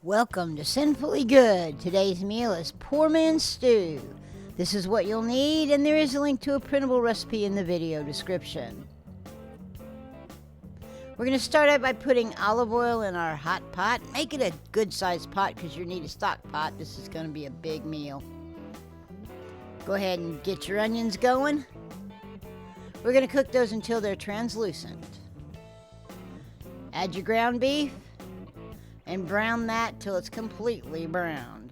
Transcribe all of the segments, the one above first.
Welcome to Sinfully Good. Today's meal is poor man's stew. This is what you'll need, and there is a link to a printable recipe in the video description. We're going to start out by putting olive oil in our hot pot. Make it a good-sized pot because you need a stock pot. This is going to be a big meal. Go ahead and get your onions going. We're going to cook those until they're translucent. Add your ground beef and brown that till it's completely browned.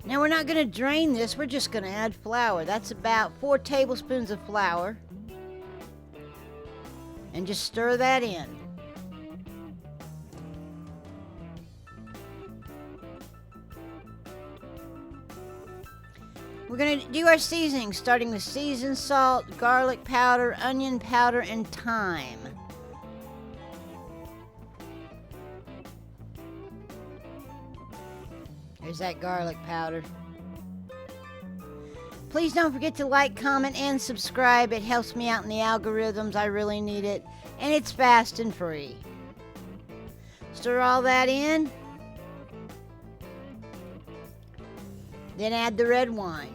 Now we're not going to drain this, we're just going to add flour. That's about 4 tablespoons of flour. And just stir that in. We're going to do our seasoning, starting with seasoned salt, garlic powder, onion powder, and thyme. There's that garlic powder. Please don't forget to like, comment, and subscribe. It helps me out in the algorithms. I really need it. And it's fast and free. Stir all that in. Then add the red wine.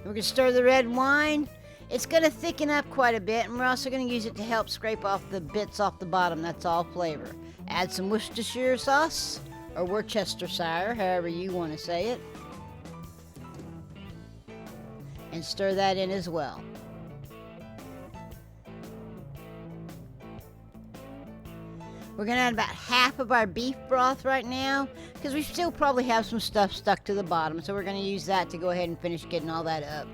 We're going to stir the red wine. It's going to thicken up quite a bit, and we're also going to use it to help scrape off the bits off the bottom. That's all flavor. Add some Worcestershire sauce, or Worcestershire, however you want to say it. And stir that in as well. We're going to add about half of our beef broth right now because we still probably have some stuff stuck to the bottom. So we're going to use that to go ahead and finish getting all that up.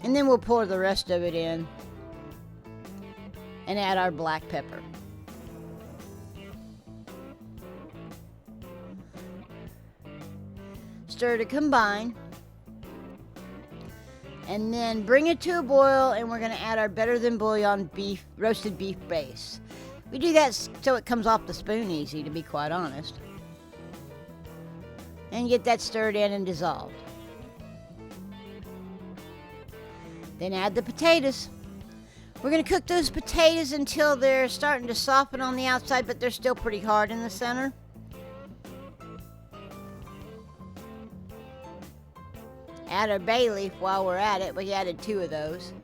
And then we'll pour the rest of it in and add our black pepper. Stir to combine. And then bring it to a boil, and we're going to add our better than bouillon beef, roasted beef base. We do that so it comes off the spoon easy, to be quite honest. And get that stirred in and dissolved. Then add the potatoes. We're going to cook those potatoes until they're starting to soften on the outside, but they're still pretty hard in the center. Add our bay leaf while we're at it. We added 2 of those.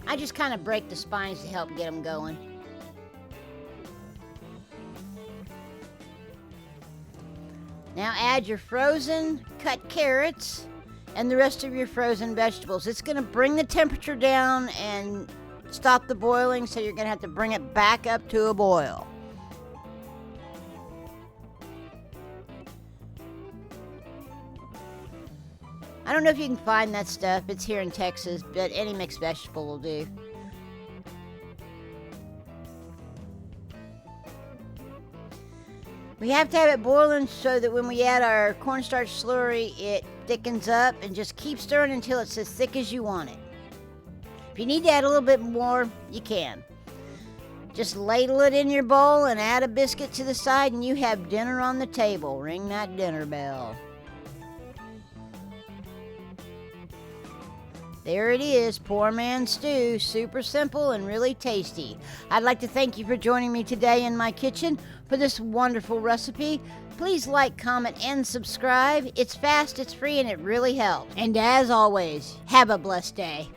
I just kind of break the spines to help get them going. Now add your frozen cut carrots and the rest of your frozen vegetables. It's going to bring the temperature down and stop the boiling, so you're going to have to bring it back up to a boil. I don't know if you can find that stuff. It's here in Texas, but any mixed vegetable will do. We have to have it boiling so that when we add our cornstarch slurry, it thickens up, and just keep stirring until it's as thick as you want it. If you need to add a little bit more, you can. Just ladle it in your bowl and add a biscuit to the side, and you have dinner on the table. Ring that dinner bell. There it is, poor man's stew. Super simple and really tasty. I'd like to thank you for joining me today in my kitchen for this wonderful recipe. Please like, comment, and subscribe. It's fast, it's free, and it really helps. And as always, have a blessed day.